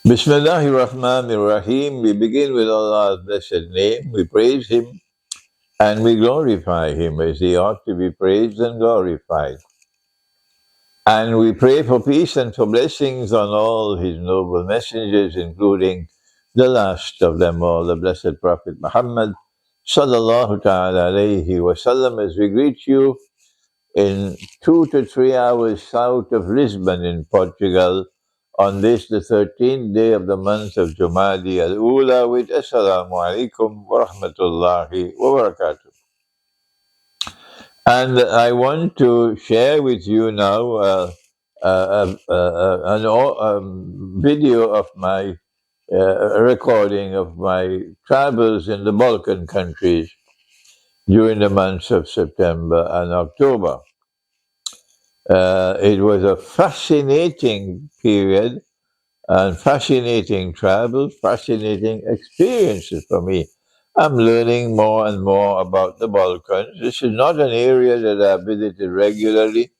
Bismillahirrahmanirrahim. We begin with Allah's blessed name. We praise Him and we glorify Him as He ought to be praised and glorified. And we pray for peace and for blessings on all His noble messengers, including the last of them all, the Blessed Prophet Muhammad sallallahu ta'ala alayhi wa sallam, as we greet you in 2 to 3 hours south of Lisbon in Portugal on this, the 13th day of the month of Jumadi al-Ula, with Assalamu alaikum wa rahmatullahi wa barakatuh. And I want to share with you now a video of my recording of my travels in the Balkan countries during the months of September and October. It was a fascinating period and fascinating travel, fascinating experiences for me. I'm learning more and more about the Balkans. This is not an area that I've visited regularly.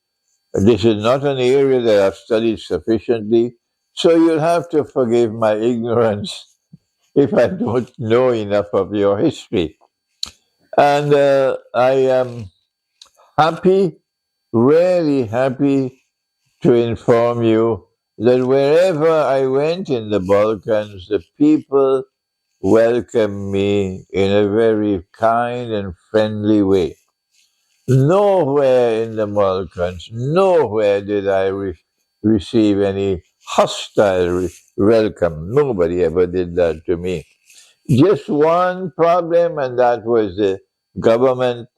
This is not an area that I've studied sufficiently. So you'll have to forgive my ignorance if I don't know enough of your history. And I am happy, really happy to inform you that wherever I went in the Balkans, the people welcomed me in a very kind and friendly way. Nowhere in the Balkans, nowhere did I receive any hostile welcome. Nobody ever did that to me. Just one problem, and that was the government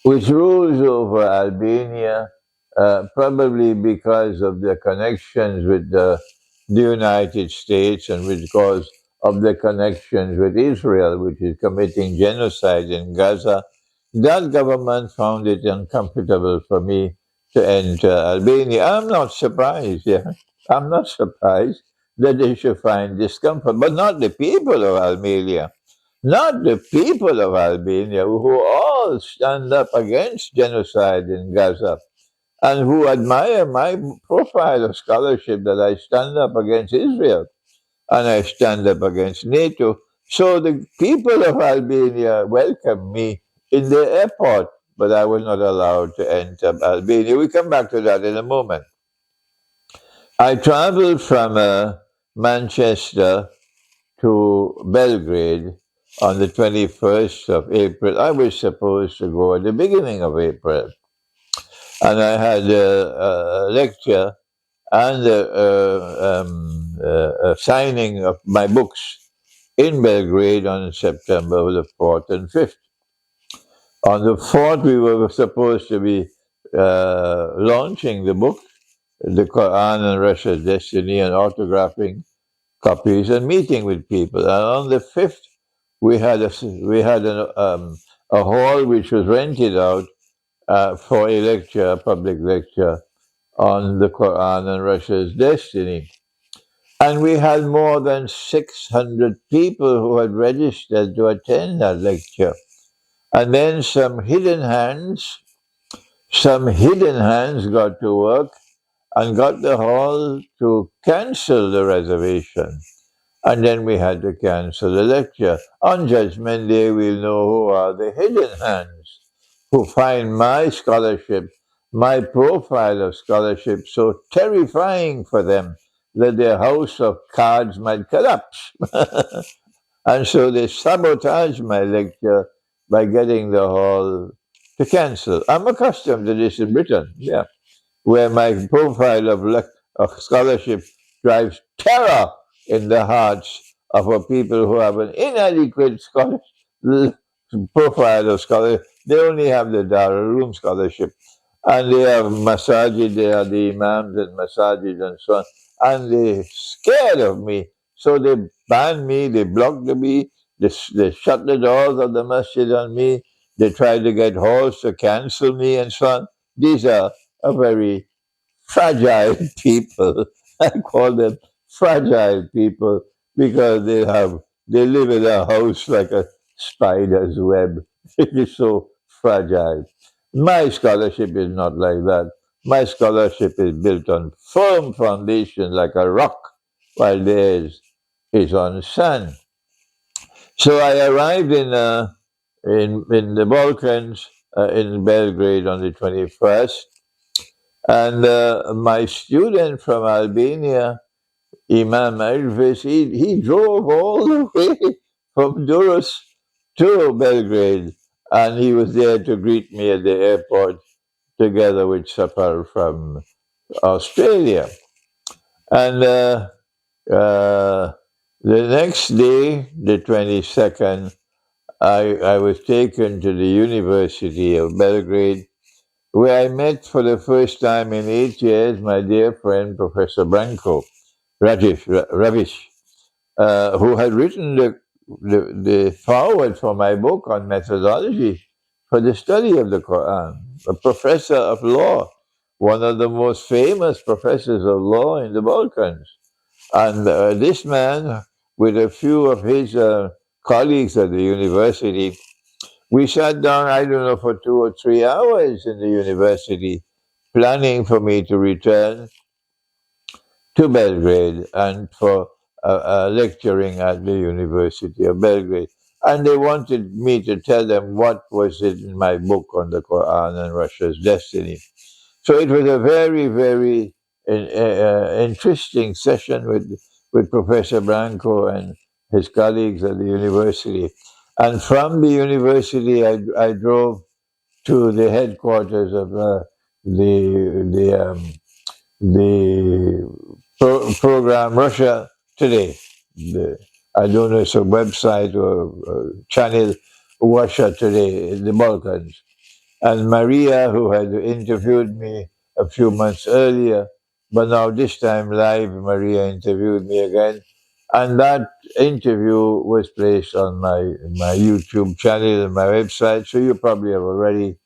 which rules over Albania, probably because of their connections with the United States and because of their connections with Israel, which is committing genocide in Gaza. That government found it uncomfortable for me to enter Albania. I'm not surprised, yeah. I'm not surprised that they should find discomfort, but not the people of Albania. Not the people of Albania who all stand up against genocide in Gaza and who admire my profile of scholarship that I stand up against Israel and I stand up against NATO. So the people of Albania welcomed me in the airport, but I was not allowed to enter Albania. We come back to that in a moment. I traveled from Manchester to Belgrade on the 21st of April. I was supposed to go at the beginning of April. And I had a lecture and a signing of my books in Belgrade on September the 4th and 5th. On the 4th, we were supposed to be launching the book, The Quran and Russia's Destiny, and autographing copies and meeting with people. And on the 5th, we had a hall which was rented out for a lecture, a public lecture on the Quran and Russia's destiny. And we had more than 600 people who had registered to attend that lecture. And then some hidden hands got to work and got the hall to cancel the reservation. And then we had to cancel the lecture. On Judgment Day, we'll know who are the hidden hands who find my scholarship, my profile of scholarship, so terrifying for them that their house of cards might collapse. And so they sabotaged my lecture by getting the hall to cancel. I'm accustomed to this in Britain, yeah, where my profile of scholarship drives terror in the hearts of a people who have an inadequate profile of scholarship. They only have the Darul scholarship. And they have masajid, they are the imams and masajid and so on. And they're scared of me. So they ban me, they block me, they shut the doors of the masjid on me, they try to get halls to cancel me and so on. These are a very fragile people. I call them fragile people because they live in a house like a spider's web. It is so fragile. My scholarship is not like that. My scholarship is built on firm foundation like a rock. while theirs is on sand. So I arrived in the Balkans in Belgrade on the 21st, and my student from Albania, Imam Elvis, he drove all the way from Durrës to Belgrade, and he was there to greet me at the airport together with Sapar from Australia. And uh, the next day, the 22nd, I was taken to the University of Belgrade, where I met for the first time in 8 years my dear friend, Professor Branko Ravish, who had written the foreword for my book on methodology for the study of the Quran, a professor of law, one of the most famous professors of law in the Balkans. And this man, with a few of his colleagues at the university, we sat down, I don't know, for 2 or 3 hours in the university, planning for me to return to Belgrade and for lecturing at the University of Belgrade. And they wanted me to tell them what was it in my book on the Quran and Russia's destiny. So it was a very, very interesting session with Professor Branco and his colleagues at the university. And from the university, I drove to the headquarters of the program Russia Today. I don't know, it's a website or channel, Russia Today in the Balkans. And Maria, who had interviewed me a few months earlier, but now this time live, Maria interviewed me again. And that interview was placed on my YouTube channel and my website, so you probably have already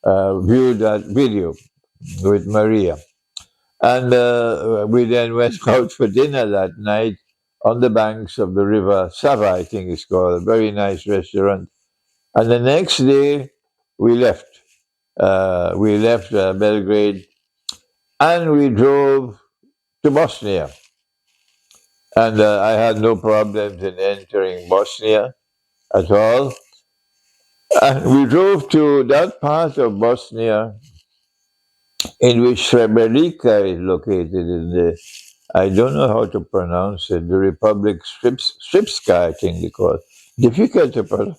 viewed that video with Maria. And we then went out for dinner that night on the banks of the river Sava, I think it's called, a very nice restaurant. And the next day, we left. We left Belgrade and we drove to Bosnia. And I had no problems in entering Bosnia at all. And we drove to that part of Bosnia in which Srebrenica is located in the, I don't know how to pronounce it, the Republic Srpska, I think they call it. Difficult to,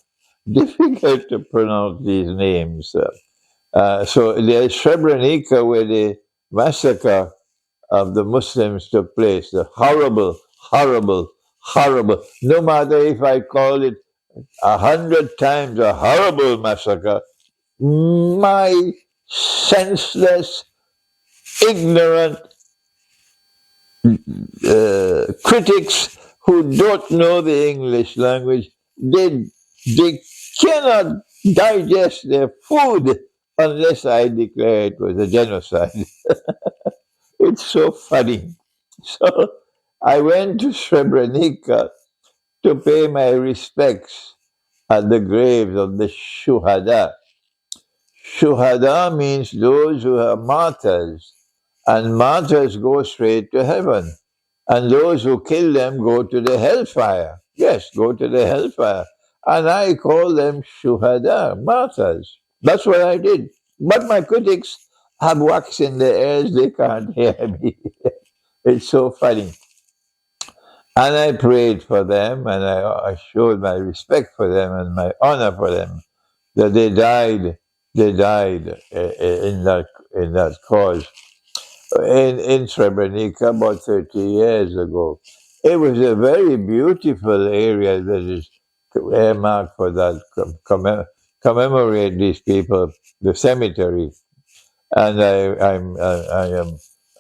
difficult to pronounce these names. So there's Srebrenica where the massacre of the Muslims took place. The horrible, horrible, horrible. No matter if I call it 100 times a horrible massacre, my senseless, ignorant critics who don't know the English language, they cannot digest their food unless I declare it was a genocide. It's so funny. So I went to Srebrenica to pay my respects at the graves of the Shuhada. Shuhada means those who are martyrs, and martyrs go straight to heaven, and those who kill them go to the hellfire. Yes, go to the hellfire. And I call them Shuhada, martyrs. That's what I did. But my critics have wax in their ears, they can't hear me. It's so funny. And I prayed for them, and I showed my respect for them and my honor for them, that they died in that cause in Srebrenica about 30 years ago. It was a very beautiful area that is earmarked for that, commemorate these people, the cemetery. And I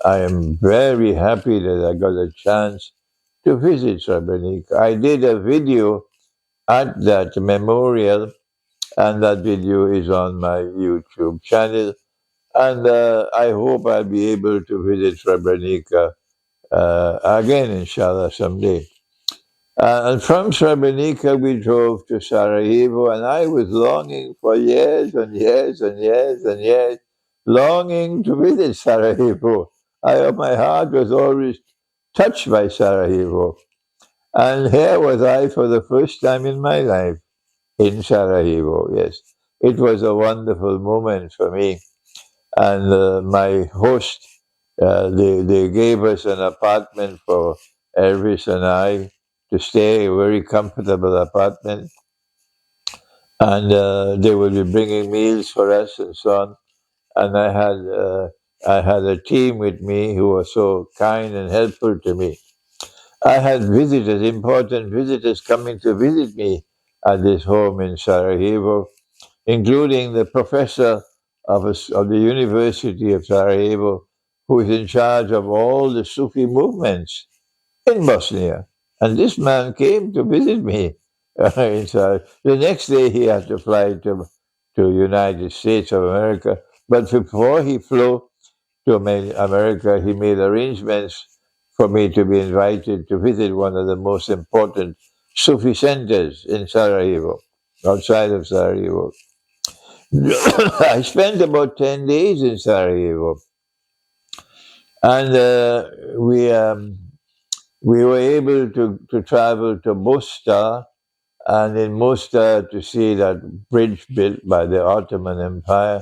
am very happy that I got a chance to visit Srebrenica. I did a video at that memorial, and that video is on my YouTube channel. And I hope I'll be able to visit Srebrenica again, inshallah, someday. And from Srebrenica, we drove to Sarajevo, and I was longing for years and years and years and years, longing to visit Sarajevo. My heart was always touched by Sarajevo. And here was I for the first time in my life in Sarajevo, yes. It was a wonderful moment for me. And my host, they gave us an apartment for Elvis and I to stay, a very comfortable apartment. And they would be bringing meals for us and so on. And I had a team with me who were so kind and helpful to me. I had visitors, important visitors, coming to visit me at this home in Sarajevo, including the professor of the University of Sarajevo, who is in charge of all the Sufi movements in Bosnia. And this man came to visit me. The next day he had to fly to United States of America. But before he flew to America, he made arrangements for me to be invited to visit one of the most important Sufi centers in Sarajevo, outside of Sarajevo. I spent about 10 days in Sarajevo, and we were able to travel to Mostar, and in Mostar to see that bridge built by the Ottoman Empire.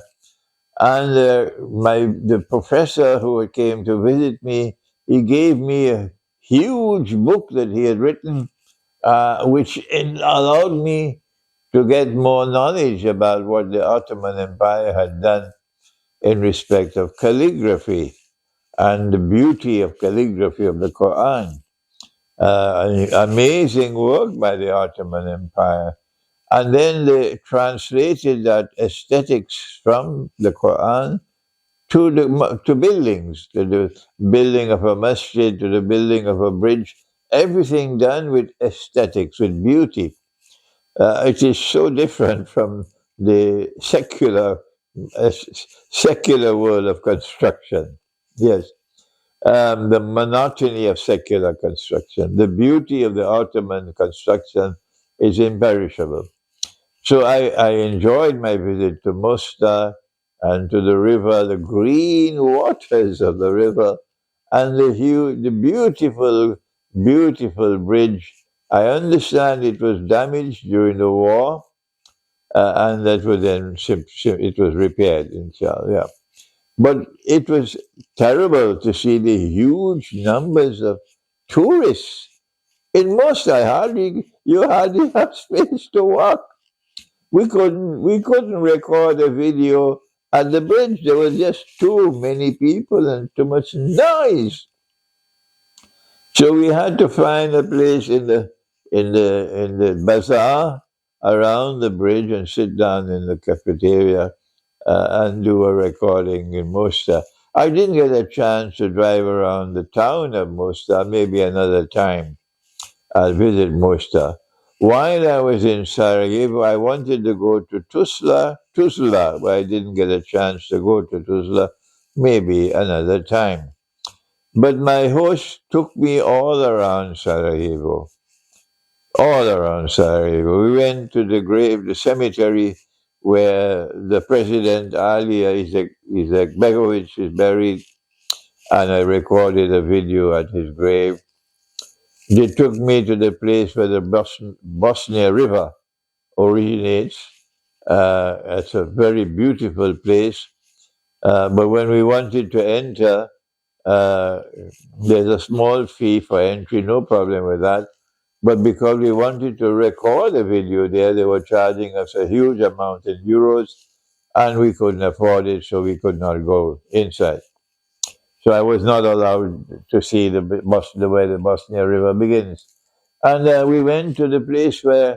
And the professor who came to visit me, he gave me a huge book that he had written, which allowed me to get more knowledge about what the Ottoman Empire had done in respect of calligraphy and the beauty of calligraphy of the Quran. Amazing work by the Ottoman Empire. And then they translated that aesthetics from the Quran to buildings, to the building of a masjid, to the building of a bridge, everything done with aesthetics, with beauty. It is so different from the uh, secular world of construction. Yes, the monotony of secular construction, the beauty of the Ottoman construction is imperishable. So I enjoyed my visit to Mostar and to the river, the green waters of the river, and the beautiful, beautiful bridge. I understand it was damaged during the war, and that was then it was repaired, inshallah. Yeah. But it was terrible to see the huge numbers of tourists. In Mostar, you hardly have space to walk. We couldn't record a video at the bridge. There was just too many people and too much noise. So we had to find a place in the bazaar around the bridge and sit down in the cafeteria and do a recording in Mostar. I didn't get a chance to drive around the town of Mostar. Maybe another time I'll visit Mostar. While I was in Sarajevo, I wanted to go to Tuzla, but I didn't get a chance to go to Tuzla. Maybe another time. But my host took me all around Sarajevo, all around Sarajevo. We went to the cemetery where the president Alia Izetbegovic is buried, and I recorded a video at his grave. They took me to the place where the Bosnia River originates. It's a very beautiful place. But when we wanted to enter, uh, there's a small fee for entry, no problem with that. But because we wanted to record a video there, they were charging us a huge amount in euros, and we couldn't afford it, so we could not go inside. So I was not allowed to see where the Bosnia River begins. And we went to the place where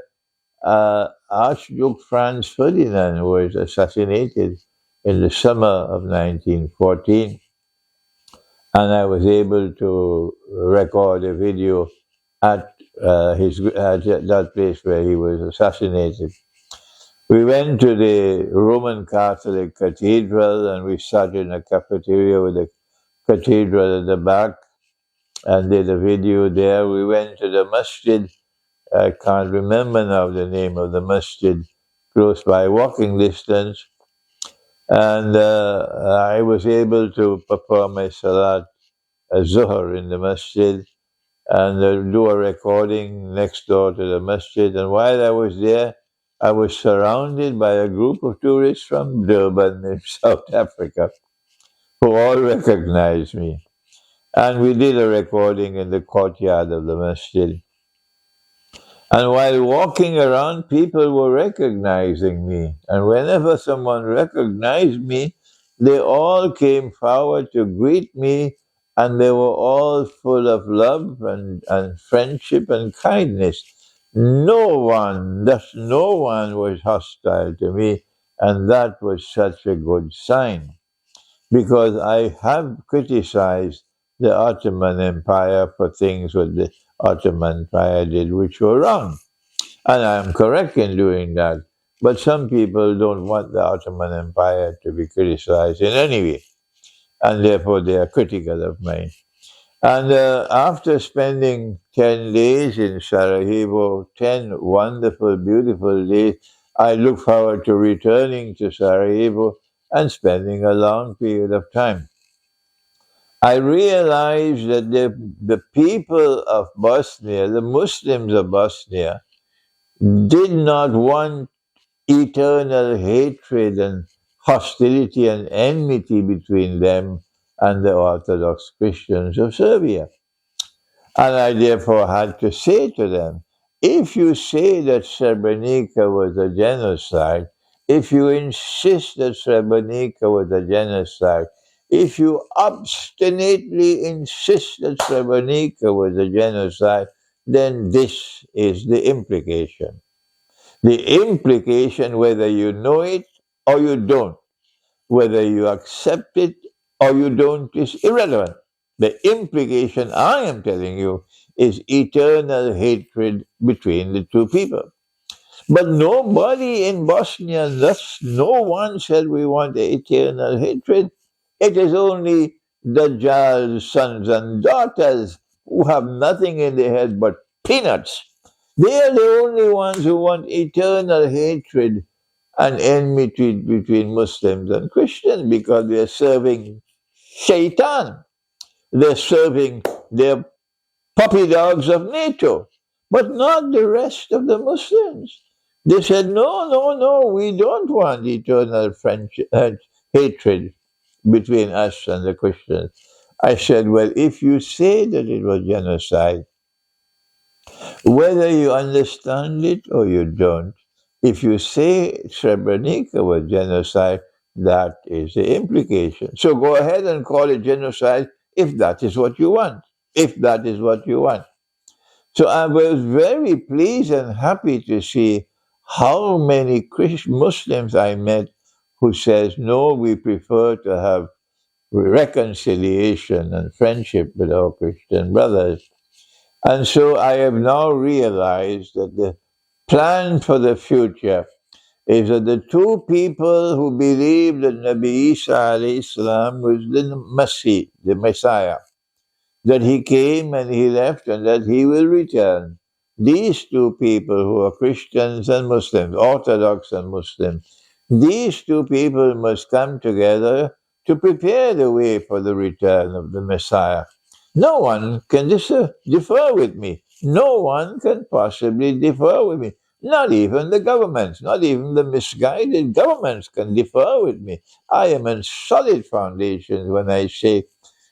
Archduke Franz Ferdinand was assassinated in the summer of 1914. And I was able to record a video at at that place where he was assassinated. We went to the Roman Catholic Cathedral and we sat in a cafeteria with the cathedral at the back and did a video there. We went to the masjid. I can't remember now the name of the masjid, close by walking distance. And I was able to perform my salat a Zuhr in the masjid and do a recording next door to the masjid. And while I was there, I was surrounded by a group of tourists from Durban in South Africa who all recognized me. And we did a recording in the courtyard of the masjid. And while walking around, people were recognizing me. And whenever someone recognized me, they all came forward to greet me, and they were all full of love and friendship and kindness. No one was hostile to me, and that was such a good sign because I have criticized the Ottoman Empire for things that the Ottoman Empire did which were wrong. And I am correct in doing that. But some people don't want the Ottoman Empire to be criticized in any way, and therefore they are critical of mine. And after spending 10 days in Sarajevo, 10 wonderful, beautiful days, I look forward to returning to Sarajevo and spending a long period of time. I realized that the people of Bosnia, the Muslims of Bosnia, did not want eternal hatred and hostility and enmity between them and the Orthodox Christians of Serbia. And I therefore had to say to them, if you say that Srebrenica was a genocide, if you insist that Srebrenica was a genocide, if you obstinately insist that Srebrenica was a genocide, then this is the implication. The implication, whether you know it or you don't, whether you accept it or you don't, is irrelevant. The implication I am telling you is eternal hatred between the two people. But nobody in Bosnia, thus no one said we want eternal hatred. It is only Dajjal's sons and daughters who have nothing in their head but peanuts. They are the only ones who want eternal hatred and enmity between Muslims and Christians because they're serving Shaitan. They're serving their puppy dogs of NATO, but not the rest of the Muslims. They said, no, no, no, we don't want eternal friendship, hatred between us and the Christians. I said, well, if you say that it was genocide, whether you understand it or you don't, if you say Srebrenica was genocide, that is the implication. So go ahead and call it genocide if that is what you want. If that is what you want. So I was very pleased and happy to see how many Muslims I met who says, no, we prefer to have reconciliation and friendship with our Christian brothers. And so I have now realized that the plan for the future is that the two people who believe that Nabi Isa alayhi salam was the Masih, the Messiah, that he came and he left and that he will return. These two people who are Christians and Muslims, Orthodox and Muslims, these two people must come together to prepare the way for the return of the Messiah. No one can differ with me. No one can possibly differ with me. Not even the governments, not even the misguided governments can differ with me. I am on solid foundations when I say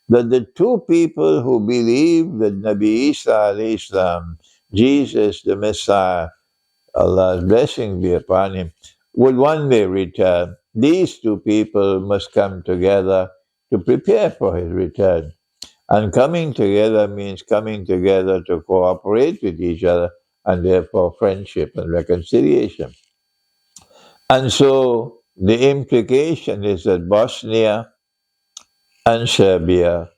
that the two people who believe that Nabi Isa alayhi salam, Jesus the Messiah, Allah's blessing be upon him, will one day return. These two people must come together to prepare for his return. And coming together means coming together to cooperate with each other and therefore friendship and reconciliation. And so the implication is that Bosnia and Serbia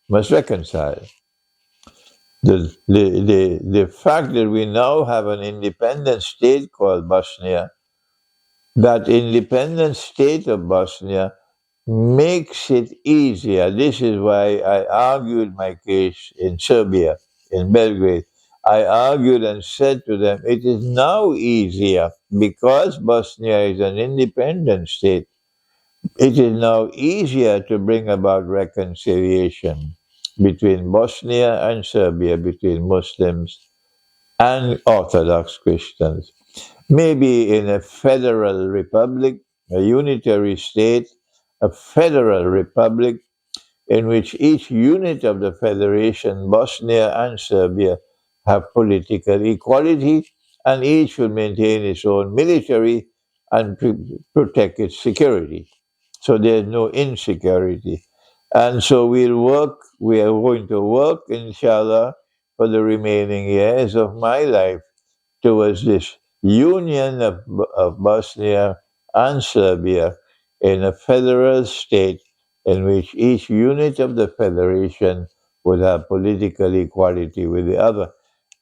must reconcile. The fact that we now have an independent state called Bosnia, that independent state of Bosnia makes it easier. This is why I argued my case in Serbia, in Belgrade. I argued and said to them, it is now easier because Bosnia is an independent state. It is now easier to bring about reconciliation between Bosnia and Serbia, between Muslims and Orthodox Christians. Maybe in a federal republic, a unitary state, a federal republic in which each unit of the federation, Bosnia and Serbia, have political equality, and each should maintain its own military and protect its security. So there's no insecurity. And so we are going to work, inshallah, for the remaining years of my life towards this union of Bosnia and Serbia in a federal state in which each unit of the federation would have political equality with the other.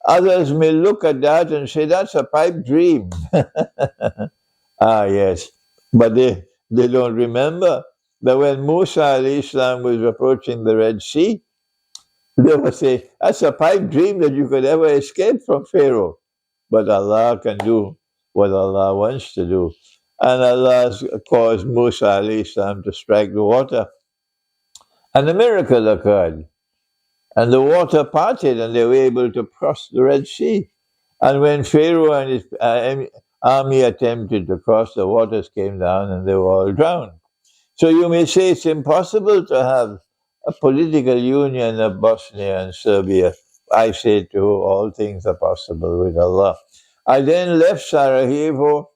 Others may look at that and say that's a pipe dream. Ah, yes. But they don't remember that when Musa alayhi salam was approaching the Red Sea, they would say, that's a pipe dream that you could ever escape from Pharaoh. But Allah can do what Allah wants to do. And Allah caused Musa alayhi salam to strike the water. And a miracle occurred. And the water parted and they were able to cross the Red Sea. And when Pharaoh and his army attempted to cross, the waters came down and they were all drowned. So you may say it's impossible to have a political union of Bosnia and Serbia. I say to all things are possible with Allah. I then left Sarajevo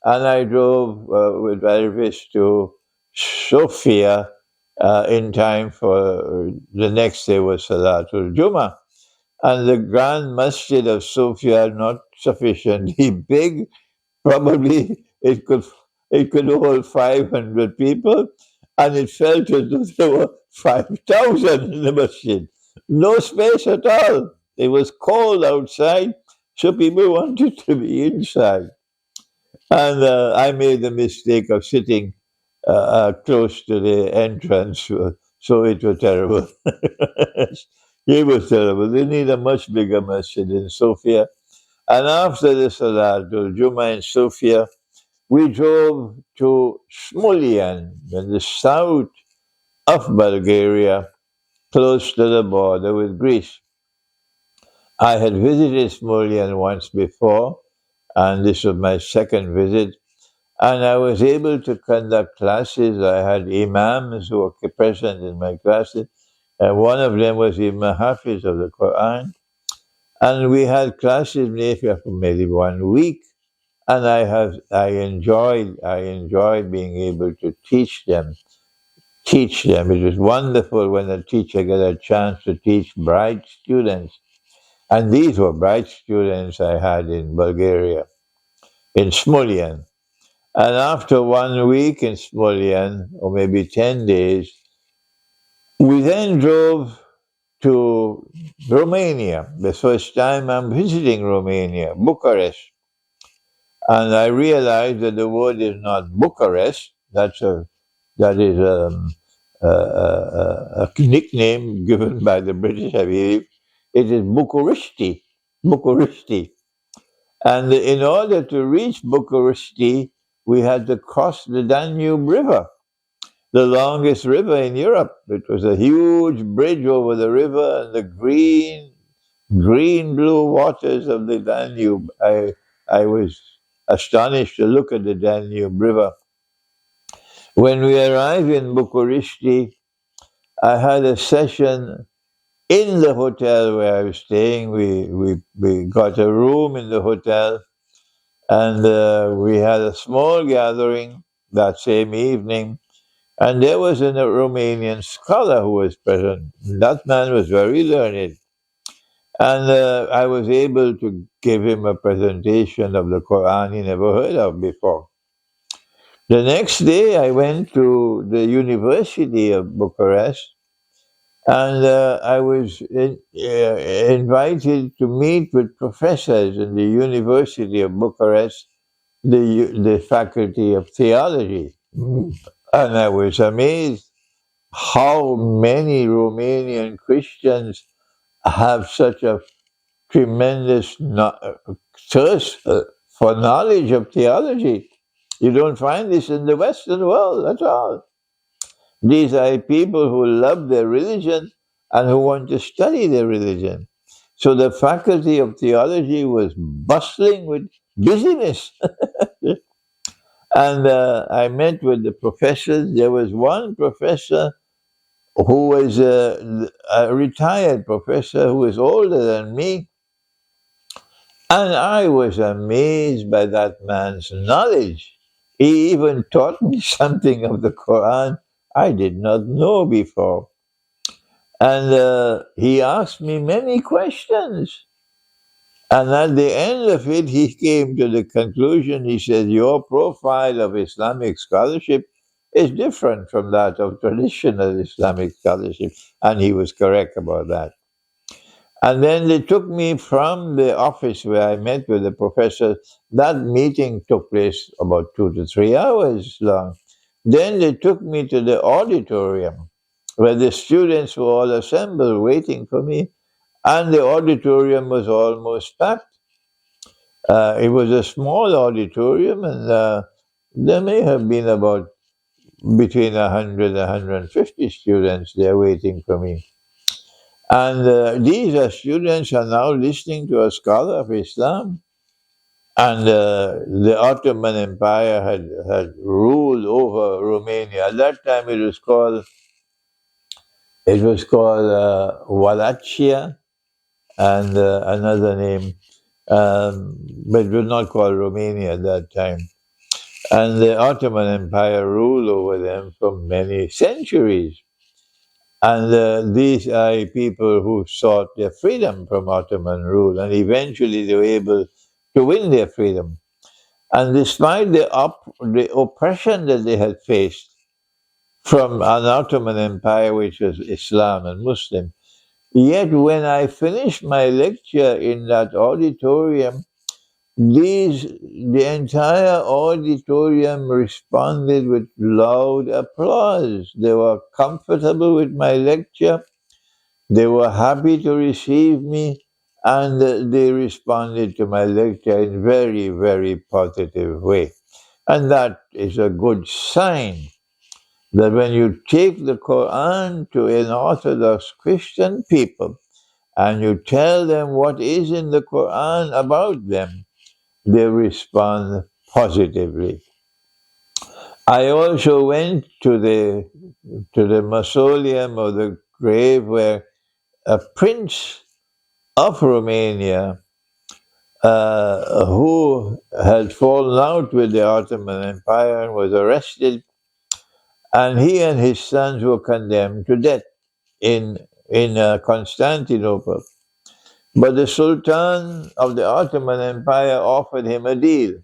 and I drove with Elvis to Sofia in time for the next day was Salatul Jummah. And the Grand Masjid of Sofia, not sufficiently big, probably it could hold 500 people, and it felt as though there were 5,000 in the masjid. No space at all. It was cold outside, so people wanted to be inside. And I made the mistake of sitting close to the entrance, so it was terrible. It was terrible. They need a much bigger masjid in Sofia. And after the Salatul Jummah in Sofia, we drove to Smolyan in the south of Bulgaria, close to the border with Greece. I had visited Smolyan once before, and this was my second visit, and I was able to conduct classes. I had imams who were present in my classes, and one of them was Imam Hafiz of the Quran. And we had classes maybe for maybe 1 week. And I enjoyed being able to teach them. It was wonderful when a teacher got a chance to teach bright students. And these were bright students I had in Bulgaria, in Smolyan. And after 1 week in Smolyan, or maybe 10 days, we then drove to Romania. The first time I'm visiting Romania, Bucharest. And I realized that the word is not Bucharest. That is a nickname given by the British, I believe. It is Bucharesti. Bucharesti. And in order to reach Bucharesti, we had to cross the Danube River, the longest river in Europe. It was a huge bridge over the river and the green blue waters of the Danube. I was astonished to look at the Danube River. When we arrived in Bucharesti, I had a session in the hotel where I was staying. We got a room in the hotel, and we had a small gathering that same evening. And there was a Romanian scholar who was present. That man was very learned. And I was able to give him a presentation of the Quran he never heard of before. The next day, I went to the University of Bucharest, and I was invited to meet with professors in the University of Bucharest, the Faculty of Theology. And I was amazed how many Romanian Christians have such a tremendous thirst for knowledge of theology. You don't find this in the Western world at all. These are people who love their religion and who want to study their religion. So the faculty of theology was bustling with busyness. And I met with the professors. There was one professor who was a retired professor who was older than me. And I was amazed by that man's knowledge. He even taught me something of the Quran I did not know before. And he asked me many questions. And at the end of it, he came to the conclusion, he said, your profile of Islamic scholarship is different from that of traditional Islamic scholarship. And he was correct about that. And then they took me from the office where I met with the professor. That meeting took place about 2 to 3 hours long. Then they took me to the auditorium where the students were all assembled waiting for me. And the auditorium was almost packed. It was a small auditorium, and there may have been about between 100 and 150 students there waiting for me. And these are students are now listening to a scholar of Islam. And the Ottoman Empire had ruled over Romania. At that time, it was called Wallachia, and another name, but it was not called Romania at that time. And the Ottoman Empire ruled over them for many centuries. And these are people who sought their freedom from Ottoman rule, and eventually they were able to win their freedom. And despite the oppression that they had faced from an Ottoman Empire, which was Islam and Muslim, yet when I finished my lecture in that auditorium, the entire auditorium responded with loud applause. They were comfortable with my lecture. They were happy to receive me, and they responded to my lecture in very, very positive way. And that is a good sign that when you take the Quran to an Orthodox Christian people and you tell them what is in the Quran about them, they respond positively. I also went to the mausoleum or the grave where a prince of Romania who had fallen out with the Ottoman Empire and was arrested, and he and his sons were condemned to death in Constantinople. But the Sultan of the Ottoman Empire offered him a deal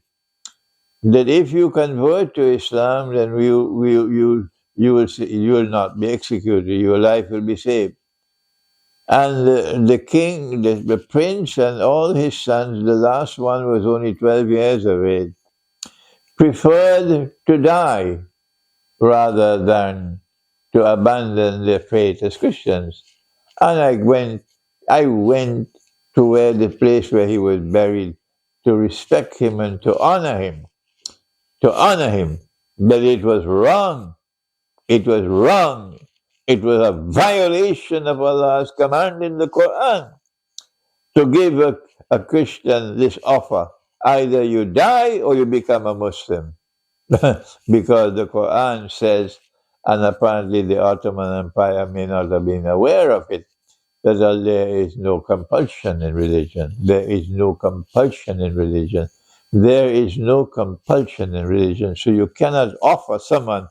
that if you convert to Islam, then you will not be executed. Your life will be saved. And the king, the prince, and all his sons, the last one was only 12 years of age, preferred to die rather than to abandon their faith as Christians. And I went to where the place where he was buried to respect him and to honor him. But it was wrong. It was wrong. It was a violation of Allah's command in the Quran to give a Christian this offer. Either you die or you become a Muslim. Because the Quran says, and apparently the Ottoman Empire may not have been aware of it, that there is no compulsion in religion. There is no compulsion in religion. There is no compulsion in religion. So you cannot offer someone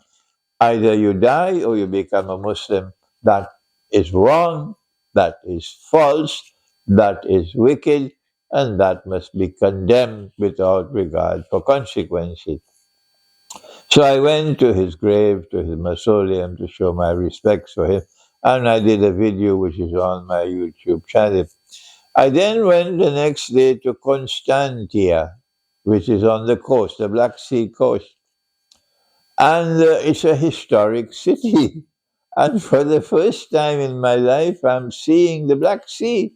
either you die or you become a Muslim. That is wrong, that is false, that is wicked, and that must be condemned without regard for consequences. So I went to his grave, to his mausoleum, to show my respects for him, and I did a video which is on my YouTube channel. I then went the next day to Constantia, which is on the coast, the Black Sea coast. And it's a historic city. And for the first time in my life, I'm seeing the Black Sea.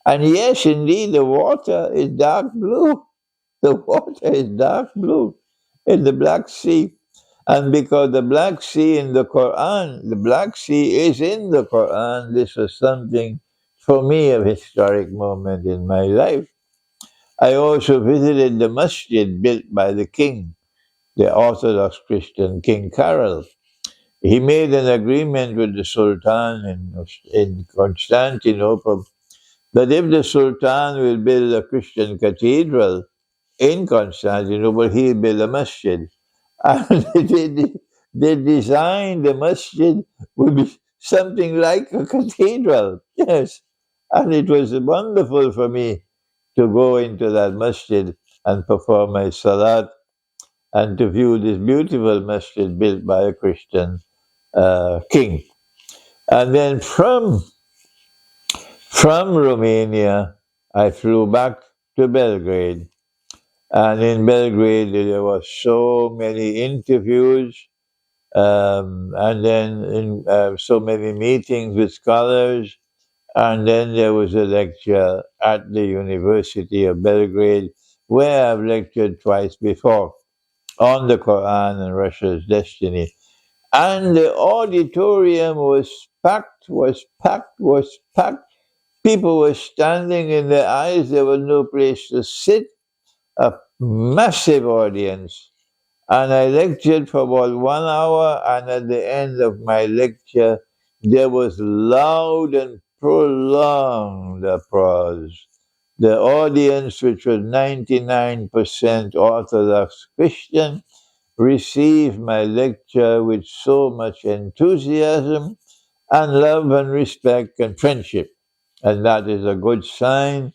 And yes, indeed, the water is dark blue. The water is dark blue in the Black Sea. And because the Black Sea in the Quran, the Black Sea is in the Quran, this was something for me a historic moment in my life. I also visited the masjid built by the king, the Orthodox Christian King Carol. He made an agreement with the Sultan in Constantinople that if the Sultan will build a Christian cathedral in Constantinople, he'll build a masjid. And they designed the masjid would be something like a cathedral. Yes. And it was wonderful for me to go into that masjid and perform my salat and to view this beautiful masjid built by a Christian king. And then from Romania, I flew back to Belgrade. And in Belgrade, there were so many interviews, and then so many meetings with scholars. And then there was a lecture at the University of Belgrade, where I've lectured twice before on the Quran and Russia's destiny. And the auditorium was packed, was packed, was packed. People were standing in the aisles. There was no place to sit. A massive audience. And I lectured for about 1 hour. And at the end of my lecture, there was loud and prolonged applause. The audience, which was 99% Orthodox Christian, received my lecture with so much enthusiasm and love and respect and friendship. And that is a good sign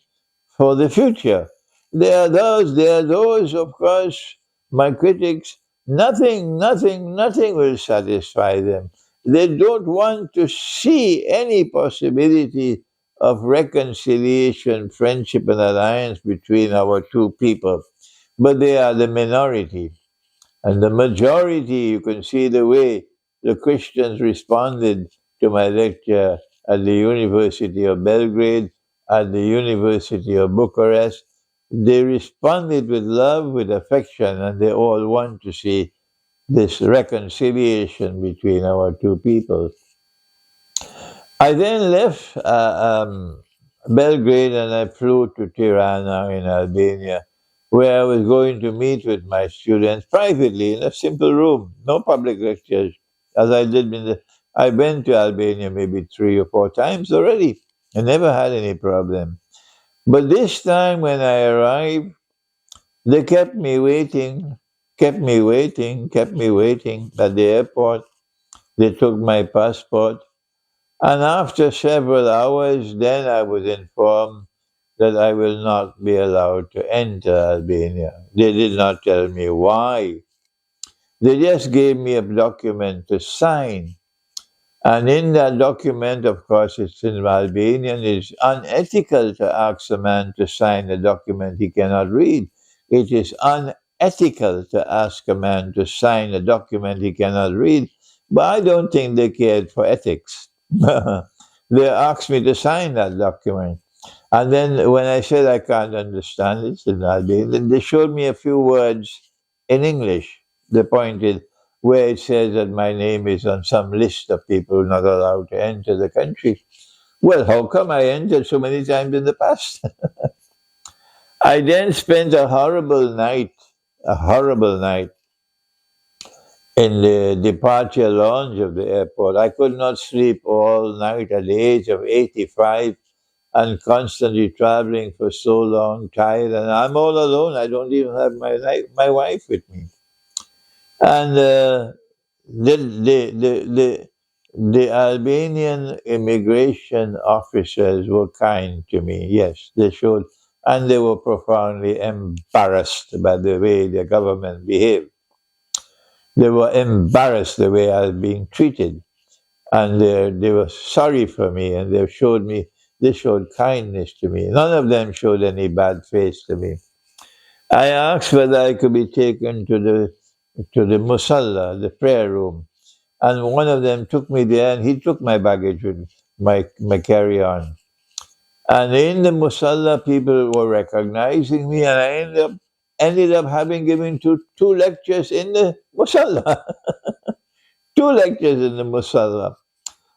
for the future. There are those, of course, my critics, nothing will satisfy them. They don't want to see any possibility of reconciliation, friendship, and alliance between our two people. But they are the minority. And the majority, you can see the way the Christians responded to my lecture at the University of Belgrade, at the University of Bucharest. They responded with love, with affection, and they all want to see this reconciliation between our two peoples. I then left Belgrade and I flew to Tirana in Albania, where I was going to meet with my students privately in a simple room, no public lectures, as I did I went to Albania maybe 3 or 4 times already. I never had any problem. But this time when I arrived, they kept me waiting at the airport. They took my passport. And after several hours, then I was informed that I will not be allowed to enter Albania. They did not tell me why. They just gave me a document to sign. And in that document, of course, it's in Albanian, it's unethical to ask a man to sign a document he cannot read. It is unethical to ask a man to sign a document he cannot read. But I don't think they cared for ethics. They asked me to sign that document. And then when I said I can't understand it in Albanian, then they showed me a few words in English. They pointed where it says that my name is on some list of people not allowed to enter the country. Well, how come I entered so many times in the past? I then spent a horrible night in the departure lounge of the airport. I could not sleep all night at the age of 85 and constantly traveling for so long, tired, and I'm all alone. I don't even have my wife with me. And the Albanian immigration officers were kind to me. Yes, they showed, and they were profoundly embarrassed by the way the government behaved. They were embarrassed the way I was being treated, and they were sorry for me, and they showed kindness to me. None of them showed any bad face to me. I asked whether I could be taken to the musalla, the prayer room, and one of them took me there, and he took my baggage with my carry on. And in the musalla, people were recognizing me, and I ended up ended up having given two lectures in the Musalla. Two lectures in the Musalla.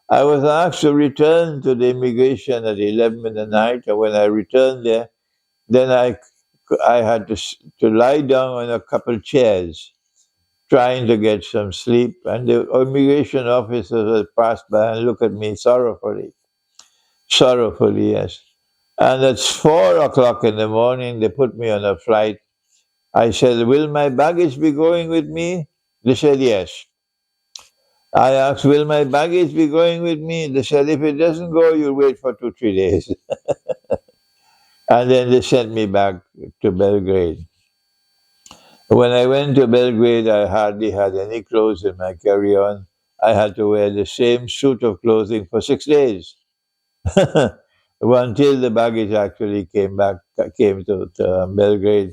I was asked to return to the immigration at 11 in the night, and when I returned there, then I had to lie down on a couple chairs, trying to get some sleep, and the immigration officers had passed by and looked at me sorrowfully. Sorrowfully, yes. And at 4 o'clock in the morning, they put me on a flight. I said, "Will my baggage be going with me?" They said, "Yes." I asked, "Will my baggage be going with me?" They said, "If it doesn't go, you'll wait for 2, 3 days." And then they sent me back to Belgrade. When I went to Belgrade, I hardly had any clothes in my carry on. I had to wear the same suit of clothing for 6 days. Until the baggage actually came to Belgrade.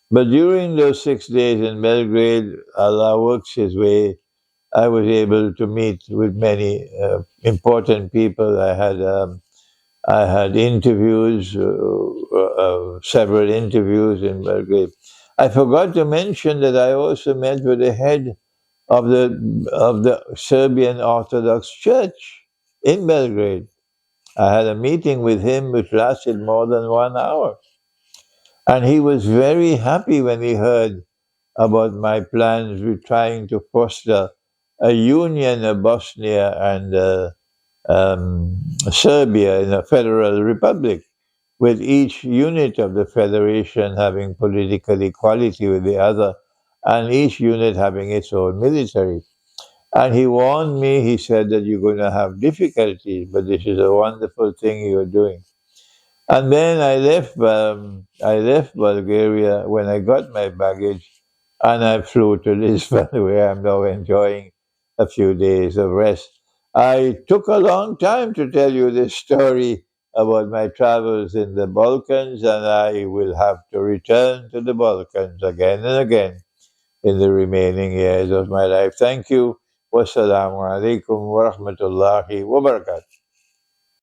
But during those 6 days in Belgrade, Allah works His way. I was able to meet with many important people. I had interviews, several interviews in Belgrade. I forgot to mention that I also met with the head of the Serbian Orthodox Church in Belgrade. I had a meeting with him which lasted more than 1 hour. And he was very happy when he heard about my plans with trying to foster a union of Bosnia and Serbia in a federal republic, with each unit of the federation having political equality with the other, and each unit having its own military. And he warned me, he said that you're going to have difficulties, but this is a wonderful thing you're doing. And then I left Bulgaria when I got my baggage, and I flew to Lisbon, where I'm now enjoying a few days of rest. I took a long time to tell you this story about my travels in the Balkans, and I will have to return to the Balkans again and again in the remaining years of my life. Thank you. Wassalamu alaikum wa rahmatullahi wa barakatuh.